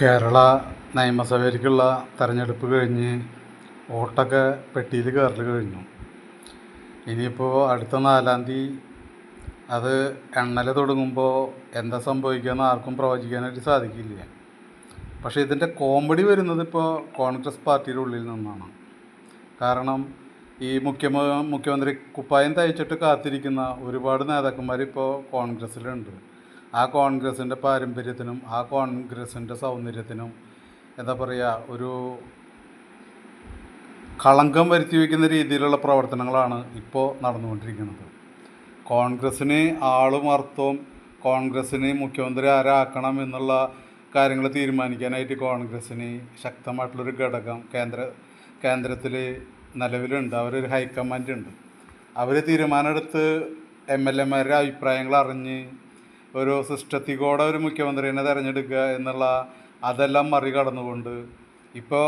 കേരള നിയമസഭയിലേക്കുള്ള തെരഞ്ഞെടുപ്പ് കഴിഞ്ഞ് വോട്ടൊക്കെ പെട്ടിയിൽ കയറൽ കഴിഞ്ഞു. ഇനിയിപ്പോൾ അടുത്ത 4-ാം തീയതി അത് എണ്ണൽ തുടങ്ങുമ്പോൾ എന്താ സംഭവിക്കുകയെന്ന് ആർക്കും പ്രവചിക്കാനായിട്ട് സാധിക്കില്ല. പക്ഷേ ഇതിൻ്റെ കോമഡി വരുന്നത് ഇപ്പോൾ കോൺഗ്രസ് പാർട്ടിയുടെ ഉള്ളിൽ നിന്നാണ്. കാരണം ഈ മുഖ്യമന്ത്രി കുപ്പായം തയ്ച്ചിട്ട് കാത്തിരിക്കുന്ന ഒരുപാട് നേതാക്കന്മാർ ഇപ്പോൾ കോൺഗ്രസ്സിലുണ്ട്. ആ കോൺഗ്രസിൻ്റെ പാരമ്പര്യത്തിനും ആ കോൺഗ്രസിൻ്റെ സൗന്ദര്യത്തിനും എന്താ പറയുക, ഒരു കളങ്കം വരുത്തി വയ്ക്കുന്ന രീതിയിലുള്ള പ്രവർത്തനങ്ങളാണ് ഇപ്പോൾ നടന്നുകൊണ്ടിരിക്കുന്നത്. കോൺഗ്രസ്സിന് ആളും അർത്ഥവും കോൺഗ്രസ്സിന് മുഖ്യമന്ത്രി ആരാക്കണം എന്നുള്ള കാര്യങ്ങൾ തീരുമാനിക്കാനായിട്ട് കോൺഗ്രസ്സിന് ശക്തമായിട്ടുള്ളൊരു ഘടകം കേന്ദ്രത്തിൽ നിലവിലുണ്ട്. അവരൊരു ഹൈക്കമാൻഡ് ഉണ്ട്. അവർ തീരുമാനമെടുത്ത് MLA-മാരുടെ അഭിപ്രായങ്ങൾ അറിഞ്ഞ് ഒരു സിസ്റ്റത്തിലൂടെ ഒരു മുഖ്യമന്ത്രിനെ തിരഞ്ഞെടുക്കുക എന്നുള്ള അതെല്ലാം മറികടന്നുകൊണ്ട് ഇപ്പോൾ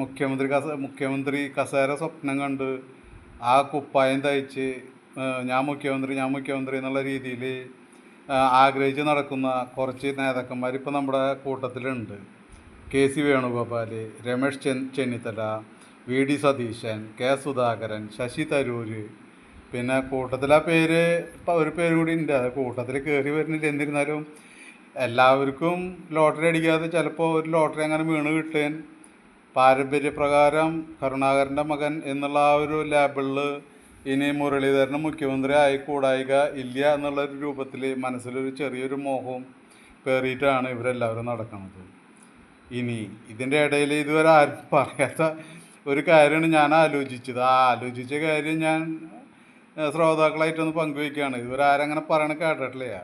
മുഖ്യമന്ത്രി കസേര സ്വപ്നം കണ്ട് ആ കുപ്പായം തയ്ച്ച് ഞാൻ മുഖ്യമന്ത്രി എന്നുള്ള രീതിയിൽ ആഗ്രഹിച്ച് നടക്കുന്ന കുറച്ച് നേതാക്കന്മാർ ഇപ്പോൾ നമ്മുടെ കൂട്ടത്തിലുണ്ട്. KC Venugopal, Ramesh Chennithala, VD Satheesan, K Sudhakaran, Sasi Tharoor, പിന്നെ കൂട്ടത്തിൽ ആ പേര് ഇപ്പോൾ ഒരു പേര് കൂടി ഉണ്ട്. അത് കൂട്ടത്തിൽ കയറി വരുന്നില്ല. എന്നിരുന്നാലും എല്ലാവർക്കും ലോട്ടറി അടിക്കാതെ ചിലപ്പോൾ ഒരു ലോട്ടറി അങ്ങനെ വീണ് കിട്ടാൻ പാരമ്പര്യപ്രകാരം കരുണാകരൻ്റെ മകൻ എന്നുള്ള ആ ഒരു ലേബിളിൽ ഇനി മുരളീധരന് മുഖ്യമന്ത്രി ആയിക്കൂടായിക ഇല്ല എന്നുള്ളൊരു രൂപത്തിൽ മനസ്സിലൊരു ചെറിയൊരു മോഹവും കയറിയിട്ടാണ് ഇവരെല്ലാവരും നടക്കുന്നത്. ഇനി ഇതിൻ്റെ ഇടയിൽ ഇതുവരെ ആരും പറയാത്ത ഒരു കാര്യമാണ് ഞാൻ ആലോചിച്ചത്. ആ ആലോചിച്ച കാര്യം ഞാൻ ശ്രോതാക്കളായിട്ടൊന്ന് പങ്കുവയ്ക്കുകയാണ്. ഇതുവരെ ആരങ്ങനെ പറയണ കേട്ടിട്ടില്ല.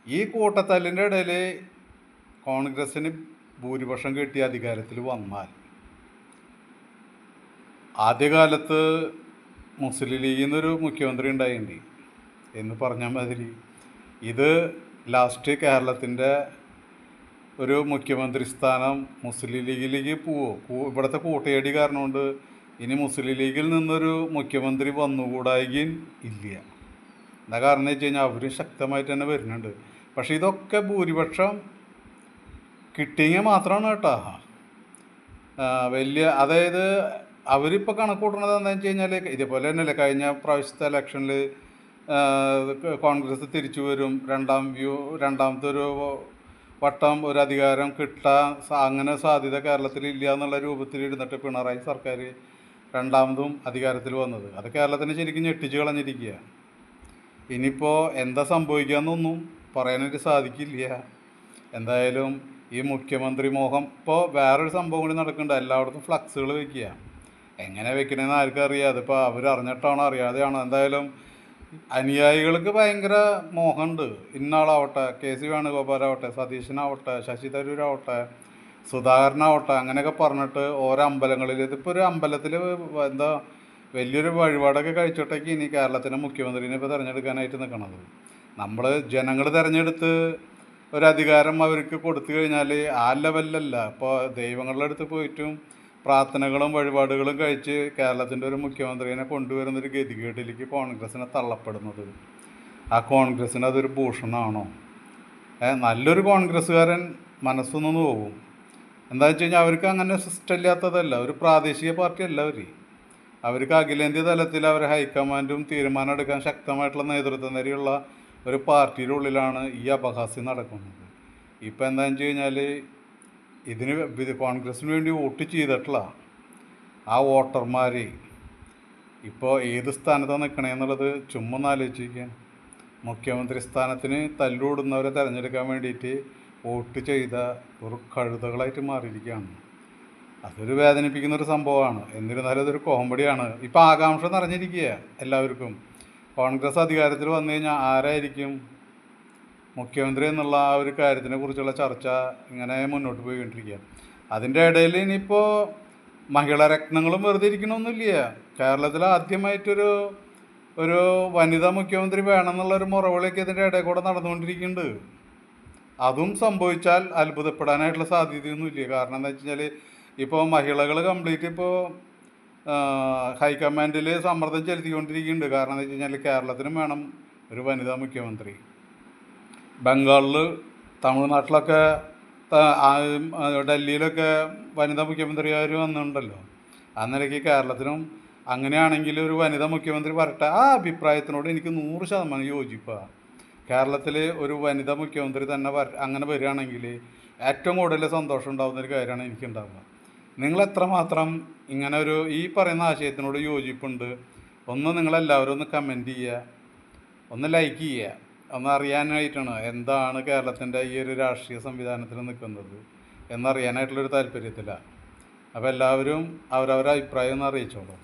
ഈ കൂട്ടത്തല്ലിൻ്റെ ഇടയിൽ കോൺഗ്രസ്സിന് ഭൂരിപക്ഷം കിട്ടിയ അധികാരത്തിൽ വന്നാൽ ആദ്യകാലത്ത് മുസ്ലിം ലീഗിൽ നിന്നൊരു മുഖ്യമന്ത്രി ഉണ്ടായിട്ടുണ്ട് എന്ന് പറഞ്ഞാൽ മാതിരി ഇത് ലാസ്റ്റ് കേരളത്തിൻ്റെ ഒരു മുഖ്യമന്ത്രി സ്ഥാനം മുസ്ലിം ലീഗിലേക്ക് ഇവിടുത്തെ കൂട്ടയടി കാരണം കൊണ്ട് ഇനി മുസ്ലിം ലീഗിൽ നിന്നൊരു മുഖ്യമന്ത്രി വന്നുകൂടായികയും ഇല്ല. എന്താ കാരണം എന്ന് വെച്ച് കഴിഞ്ഞാൽ അവരും ശക്തമായിട്ട് തന്നെ വരുന്നുണ്ട്. പക്ഷേ ഇതൊക്കെ ഭൂരിപക്ഷം കിട്ടിയെങ്കിൽ മാത്രമാണ് കേട്ടോ വലിയ, അതായത് അവരിപ്പോൾ കണക്ക് കൂട്ടുന്നത് എന്താണെന്ന് വെച്ച് കഴിഞ്ഞാൽ ഇതേപോലെ തന്നെയല്ലേ കഴിഞ്ഞ പ്രാവശ്യത്തെ ഇലക്ഷനിൽ കോൺഗ്രസ് തിരിച്ചു വരും, രണ്ടാമത്തെ ഒരു വട്ടം ഒരു അധികാരം കിട്ടാൻ അങ്ങനെ സാധ്യത കേരളത്തിൽ ഇല്ല എന്നുള്ള രൂപത്തിൽ ഇരുന്നിട്ട് പിണറായി സർക്കാർ രണ്ടാമതും അധികാരത്തിൽ വന്നത്. അത് കേരളത്തിന് ശരിക്കും ഞെട്ടിച്ച് കളഞ്ഞിരിക്കുക. ഇനിയിപ്പോൾ എന്താ സംഭവിക്കുകയെന്നൊന്നും പറയാനായിട്ട് സാധിക്കില്ല. എന്തായാലും ഈ മുഖ്യമന്ത്രി മോഹം ഇപ്പോൾ വേറൊരു സംഭവം കൂടി നടക്കുന്നുണ്ട്. എല്ലായിടത്തും ഫ്ലക്സുകൾ വയ്ക്കുക. എങ്ങനെ വെക്കണമെന്ന് ആർക്കും അറിയാം. അതിപ്പോൾ അവരറിഞ്ഞിട്ടാണോ അറിയാതെയാണോ, എന്തായാലും അനുയായികൾക്ക് ഭയങ്കര മോഹമുണ്ട്. ഇന്നാളാവട്ടെ, KC വേണുഗോപാലാവട്ടെ, സതീശനാവട്ടെ, ശശി തരൂരാവട്ടെ, സുധാകരനാവട്ടെ, അങ്ങനെയൊക്കെ പറഞ്ഞിട്ട് ഓരോ അമ്പലങ്ങളിൽ ഇതിപ്പോൾ ഒരു അമ്പലത്തിൽ എന്താ വലിയൊരു വഴിപാടൊക്കെ കഴിച്ചിട്ടൊക്കെ ഇനി കേരളത്തിൻ്റെ മുഖ്യമന്ത്രിനെ ഇപ്പോൾ തിരഞ്ഞെടുക്കാനായിട്ട് നിൽക്കണത്. നമ്മൾ ജനങ്ങൾ തിരഞ്ഞെടുത്ത് ഒരധികാരം അവർക്ക് കൊടുത്തു കഴിഞ്ഞാൽ ആ ലെവലിലല്ല. ഇപ്പോൾ ദൈവങ്ങളുടെ അടുത്ത് പോയിട്ടും പ്രാർത്ഥനകളും വഴിപാടുകളും കഴിച്ച് കേരളത്തിൻ്റെ ഒരു മുഖ്യമന്ത്രിനെ കൊണ്ടുവരുന്നൊരു ഗതികേട്ടിലേക്ക് കോൺഗ്രസ്സിനെ തള്ളപ്പെടുന്നത്. ആ കോൺഗ്രസ്സിന് അതൊരു ഭൂഷണമാണോ? നല്ലൊരു കോൺഗ്രസ്സുകാരൻ മനസ്സൊന്നും പോകും. എന്താണെന്ന് വെച്ച് കഴിഞ്ഞാൽ അവർക്ക് അങ്ങനെ സിസ്റ്റം ഇല്ലാത്തതല്ല. ഒരു പ്രാദേശിക പാർട്ടി അല്ല അവർക്ക് അഖിലേന്ത്യാ തലത്തിൽ അവർ ഹൈക്കമാൻഡും തീരുമാനം എടുക്കാൻ ശക്തമായിട്ടുള്ള നേതൃത്വം വരെയുള്ള ഒരു പാർട്ടിയുടെ ഉള്ളിലാണ് ഈ അപഹാസ്യം നടക്കുന്നത്. ഇപ്പം എന്താണെന്ന് വെച്ച് കഴിഞ്ഞാൽ ഇതിന് കോൺഗ്രസ്സിന് വേണ്ടി വോട്ട് ചെയ്തിട്ടുള്ള ആ വോട്ടർമാർ ഇപ്പോൾ ഏത് സ്ഥാനത്താണ് നിൽക്കണമെന്നുള്ളത് ചുമ്മാ ആലോചിക്കാൻ. മുഖ്യമന്ത്രി സ്ഥാനത്തിന് തല്ലുകൂടുന്നവരെ തിരഞ്ഞെടുക്കാൻ വേണ്ടിയിട്ട് വോട്ട് ചെയ്ത ഒരു കഴുതകളായിട്ട് മാറിയിരിക്കുകയാണ്. അതൊരു വേദനിപ്പിക്കുന്നൊരു സംഭവമാണ്. എന്നിരുന്നാലും അതൊരു കോമഡിയാണ്. ഇപ്പോൾ ആകാംക്ഷ നിറഞ്ഞിരിക്കുക എല്ലാവർക്കും. കോൺഗ്രസ് അധികാരത്തിൽ വന്നു കഴിഞ്ഞാൽ ആരായിരിക്കും മുഖ്യമന്ത്രി എന്നുള്ള ആ ഒരു കാര്യത്തിനെ കുറിച്ചുള്ള ചർച്ച ഇങ്ങനെ മുന്നോട്ട് പോയിക്കൊണ്ടിരിക്കുക. അതിൻ്റെ ഇടയിൽ ഇനിയിപ്പോൾ മഹിളാ രത്നങ്ങളും വെറുതെ ഇരിക്കണമൊന്നുമില്ല. കേരളത്തിൽ ആദ്യമായിട്ടൊരു വനിതാ മുഖ്യമന്ത്രി വേണമെന്നുള്ളൊരു മുറവിളിയൊക്കെ ഇതിൻ്റെ ഇടയിൽ കൂടെ നടന്നുകൊണ്ടിരിക്കുന്നുണ്ട്. അതും സംഭവിച്ചാൽ അത്ഭുതപ്പെടാനായിട്ടുള്ള സാധ്യതയൊന്നുമില്ല. കാരണം എന്താ വെച്ച് കഴിഞ്ഞാൽ ഇപ്പോൾ മഹിളകൾ കംപ്ലീറ്റ് ഇപ്പോൾ ഹൈക്കമാൻഡിൽ സമ്മർദ്ദം ചെലുത്തിക്കൊണ്ടിരിക്കുന്നുണ്ട്. കാരണം എന്താ വെച്ച് കഴിഞ്ഞാൽ കേരളത്തിനും വേണം ഒരു വനിതാ മുഖ്യമന്ത്രി. ബംഗാളിൽ, തമിഴ്നാട്ടിലൊക്കെ ഡൽഹിയിലൊക്കെ വനിതാ മുഖ്യമന്ത്രിമാർ വന്നിട്ടുണ്ടല്ലോ. ആ നിലയ്ക്ക് കേരളത്തിലും അങ്ങനെയാണെങ്കിൽ ഒരു വനിതാ മുഖ്യമന്ത്രി വരട്ടെ. ആ അഭിപ്രായത്തിനോട് എനിക്ക് 100% യോജിപ്പാണ്. കേരളത്തിൽ ഒരു വനിതാ മുഖ്യമന്ത്രി തന്നെ അങ്ങനെ വരികയാണെങ്കിൽ ഏറ്റവും കൂടുതൽ സന്തോഷം ഉണ്ടാകുന്നൊരു കാര്യമാണ് എനിക്കുണ്ടാവുക. നിങ്ങളെത്രമാത്രം ഇങ്ങനെ ഈ പറയുന്ന ആശയത്തിനോട് യോജിപ്പുണ്ട്, ഒന്ന് നിങ്ങളെല്ലാവരും ഒന്ന് കമൻറ്റ് ചെയ്യുക, ഒന്ന് ലൈക്ക് ചെയ്യുക. ഒന്ന് അറിയാനായിട്ടാണ് എന്താണ് കേരളത്തിൻ്റെ ഈ ഒരു രാഷ്ട്രീയ സംവിധാനത്തിൽ നിൽക്കുന്നത് എന്നറിയാനായിട്ടുള്ളൊരു താല്പര്യത്തിലാണ്. അപ്പോൾ എല്ലാവരും അവരവരുടെ അഭിപ്രായം ഒന്ന് അറിയിച്ചോളൂ.